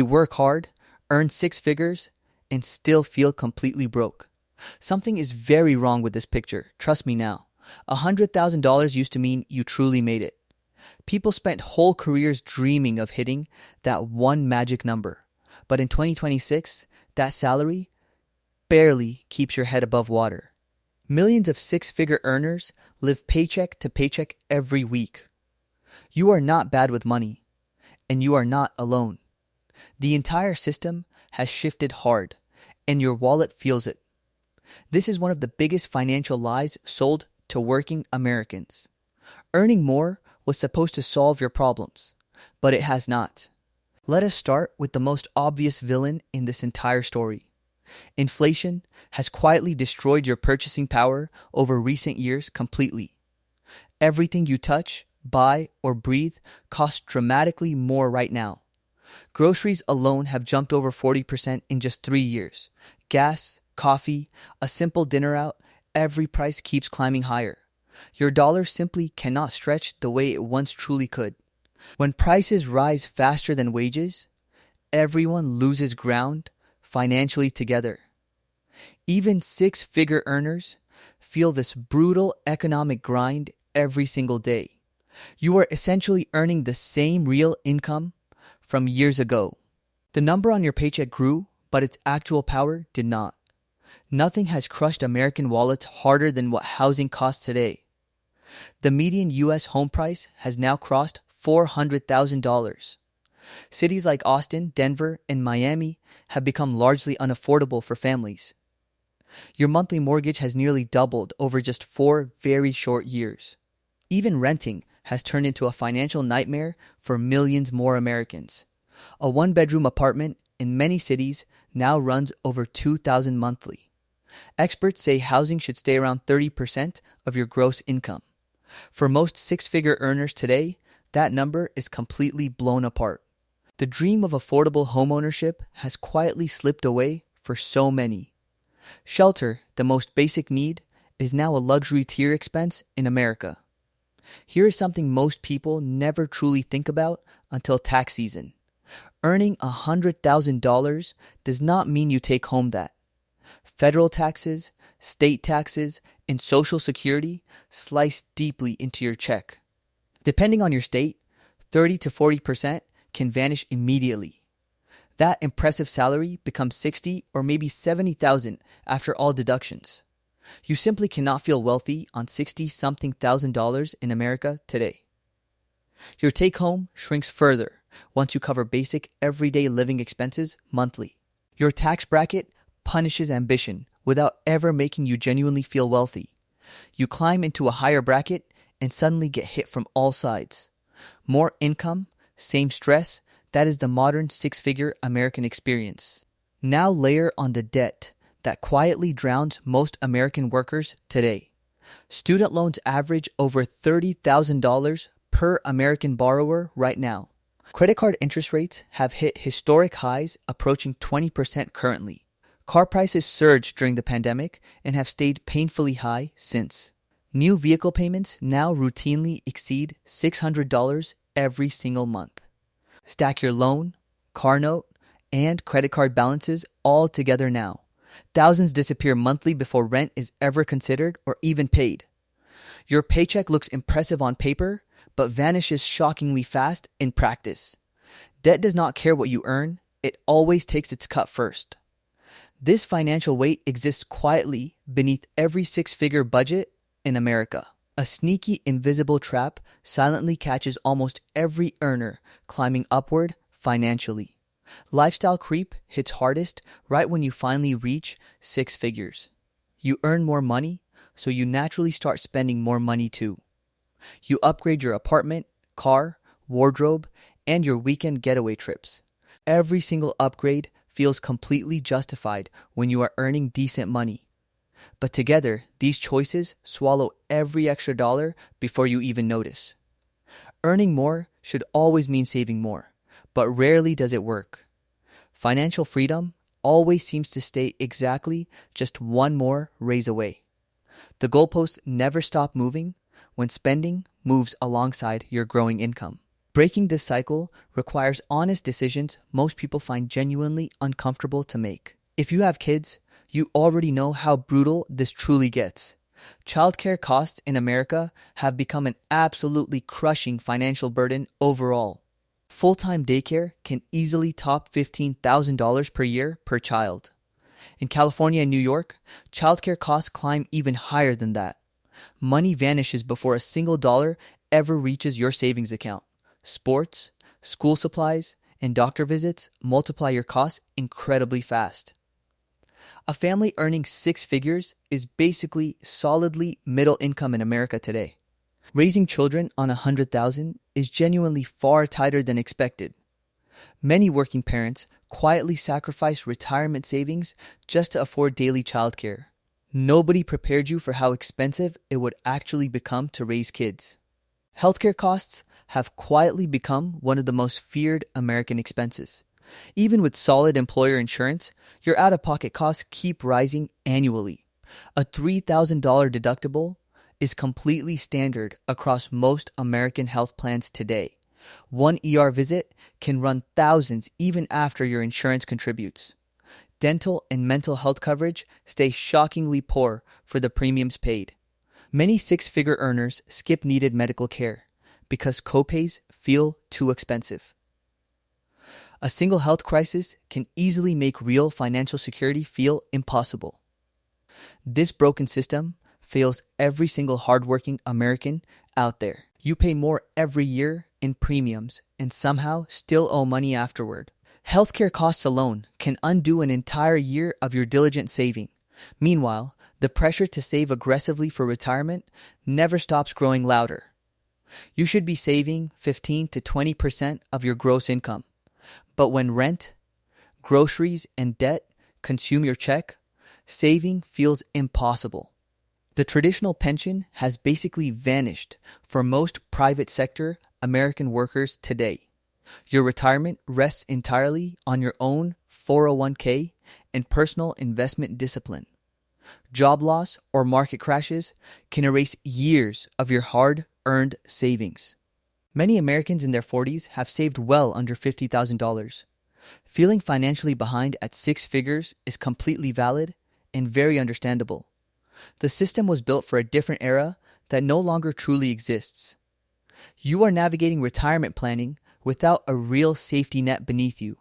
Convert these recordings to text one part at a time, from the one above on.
You work hard, earn six figures, and still feel completely broke. Something is very wrong with this picture, trust me now. $100,000 used to mean you truly made it. People spent whole careers dreaming of hitting that one magic number. But in 2026, that salary barely keeps your head above water. Millions of six-figure earners live paycheck to paycheck every week. You are not bad with money, and you are not alone. The entire system has shifted hard, and your wallet feels it. This is one of the biggest financial lies sold to working Americans. Earning more was supposed to solve your problems, but it has not. Let us start with the most obvious villain in this entire story. Inflation has quietly destroyed your purchasing power over recent years completely. Everything you touch, buy, or breathe costs dramatically more right now. Groceries alone have jumped over 40% in just 3 years. Gas, coffee, a simple dinner out, every price keeps climbing higher. Your dollar simply cannot stretch the way it once truly could. When prices rise faster than wages, everyone loses ground financially together. Even six-figure earners feel this brutal economic grind every single day. You are essentially earning the same real income from years ago. The number on your paycheck grew, but its actual power did not. Nothing has crushed American wallets harder than what housing costs today. The median U.S. home price has now crossed $400,000. Cities like Austin, Denver, and Miami have become largely unaffordable for families. Your monthly mortgage has nearly doubled over just 4 very short years. Even renting has turned into a financial nightmare for millions more Americans. A one-bedroom apartment in many cities now runs over $2,000 monthly. Experts say housing should stay around 30% of your gross income. For most six-figure earners today, that number is completely blown apart. The dream of affordable homeownership has quietly slipped away for so many. Shelter, the most basic need, is now a luxury tier expense in America. Here is something most people never truly think about until tax season. Earning $100,000 does not mean you take home that. Federal taxes, state taxes, and Social Security slice deeply into your check. Depending on your state, 30 to 40% can vanish immediately. That impressive salary becomes $60,000 or maybe $70,000 after all deductions. You simply cannot feel wealthy on $60-something thousand in America today. Your take-home shrinks further once you cover basic everyday living expenses monthly. Your tax bracket punishes ambition without ever making you genuinely feel wealthy. You climb into a higher bracket and suddenly get hit from all sides. More income, same stress, that is the modern six-figure American experience. Now layer on the debt that quietly drowns most American workers today. Student loans average over $30,000 per American borrower right now. Credit card interest rates have hit historic highs approaching 20% currently. Car prices surged during the pandemic and have stayed painfully high since. New vehicle payments now routinely exceed $600 every single month. Stack your loan, car note, and credit card balances all together now. Thousands disappear monthly before rent is ever considered or even paid. Your paycheck looks impressive on paper, but vanishes shockingly fast in practice. Debt does not care what you earn, it always takes its cut first. This financial weight exists quietly beneath every six-figure budget in America. A sneaky, invisible trap silently catches almost every earner climbing upward financially. Lifestyle creep hits hardest right when you finally reach six figures. You earn more money, so you naturally start spending more money too. You upgrade your apartment, car, wardrobe, and your weekend getaway trips. Every single upgrade feels completely justified when you are earning decent money. But together, these choices swallow every extra dollar before you even notice. Earning more should always mean saving more, but rarely does it work. Financial freedom always seems to stay exactly just one more raise away. The goalposts never stop moving when spending moves alongside your growing income. Breaking this cycle requires honest decisions most people find genuinely uncomfortable to make. If you have kids, you already know how brutal this truly gets. Childcare costs in America have become an absolutely crushing financial burden overall. Full-time daycare can easily top $15,000 per year per child. In California and New York, childcare costs climb even higher than that. Money vanishes before a single dollar ever reaches your savings account. Sports, school supplies, and doctor visits multiply your costs incredibly fast. A family earning six figures is basically solidly middle income in America today. Raising children on $100,000 is genuinely far tighter than expected. Many working parents quietly sacrifice retirement savings just to afford daily childcare. Nobody prepared you for how expensive it would actually become to raise kids. Healthcare costs have quietly become one of the most feared American expenses. Even with solid employer insurance, your out-of-pocket costs keep rising annually. A $3,000 deductible is completely standard across most American health plans today. One ER visit can run thousands even after your insurance contributes. Dental and mental health coverage stay shockingly poor for the premiums paid. Many six-figure earners skip needed medical care because copays feel too expensive. A single health crisis can easily make real financial security feel impossible. This broken system fails every single hardworking American out there. You pay more every year in premiums and somehow still owe money afterward. Healthcare costs alone can undo an entire year of your diligent saving. Meanwhile, the pressure to save aggressively for retirement never stops growing louder. You should be saving 15 to 20% of your gross income. But when rent, groceries, and debt consume your check, saving feels impossible. The traditional pension has basically vanished for most private sector American workers today. Your retirement rests entirely on your own 401k and personal investment discipline. Job loss or market crashes can erase years of your hard-earned savings. Many Americans in their 40s have saved well under $50,000. Feeling financially behind at six figures is completely valid and very understandable. The system was built for a different era that no longer truly exists. You are navigating retirement planning without a real safety net beneath you.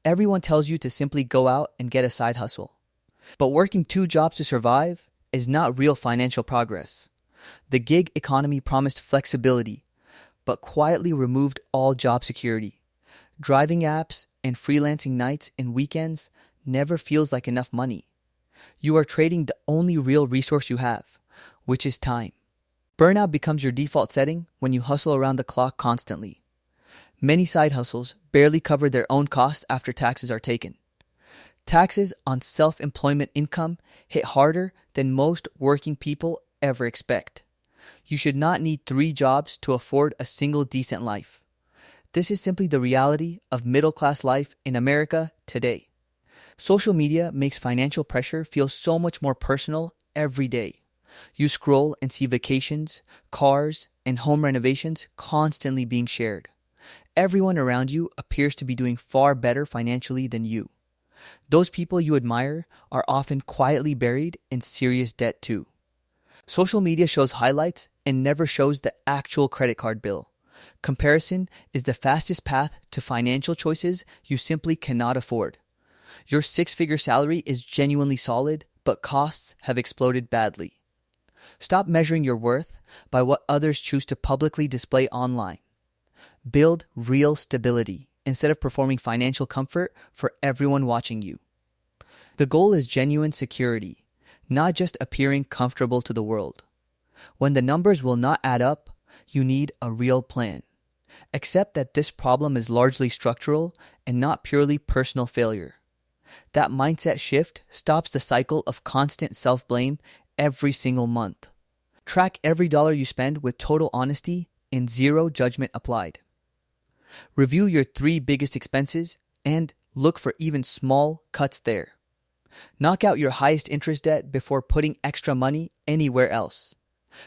Everyone tells you to simply go out and get a side hustle. But working two jobs to survive is not real financial progress. The gig economy promised flexibility, but quietly removed all job security. Driving apps and freelancing nights and weekends never feels like enough money. You are trading the only real resource you have, which is time. Burnout becomes your default setting when you hustle around the clock constantly. Many side hustles barely cover their own costs after taxes are taken. Taxes on self-employment income hit harder than most working people ever expect. You should not need 3 jobs to afford a single decent life. This is simply the reality of middle-class life in America today. Social media makes financial pressure feel so much more personal every day. You scroll and see vacations, cars, and home renovations constantly being shared. Everyone around you appears to be doing far better financially than you. Those people you admire are often quietly buried in serious debt too. Social media shows highlights and never shows the actual credit card bill. Comparison is the fastest path to financial choices you simply cannot afford. Your 6-figure salary is genuinely solid, but costs have exploded badly. Stop measuring your worth by what others choose to publicly display online. Build real stability instead of performing financial comfort for everyone watching you. The goal is genuine security, not just appearing comfortable to the world. When the numbers will not add up, you need a real plan. Accept that this problem is largely structural and not purely personal failure. That mindset shift stops the cycle of constant self-blame every single month. Track every dollar you spend with total honesty and zero judgment applied. Review your 3 biggest expenses and look for even small cuts there. Knock out your highest interest debt before putting extra money anywhere else.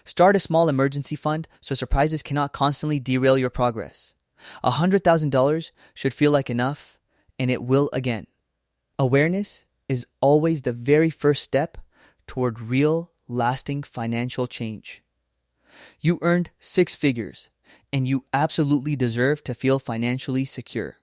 Start a small emergency fund so surprises cannot constantly derail your progress. $100,000 should feel like enough, and it will again. Awareness is always the very first step toward real, lasting financial change. You earned six figures, and you absolutely deserve to feel financially secure.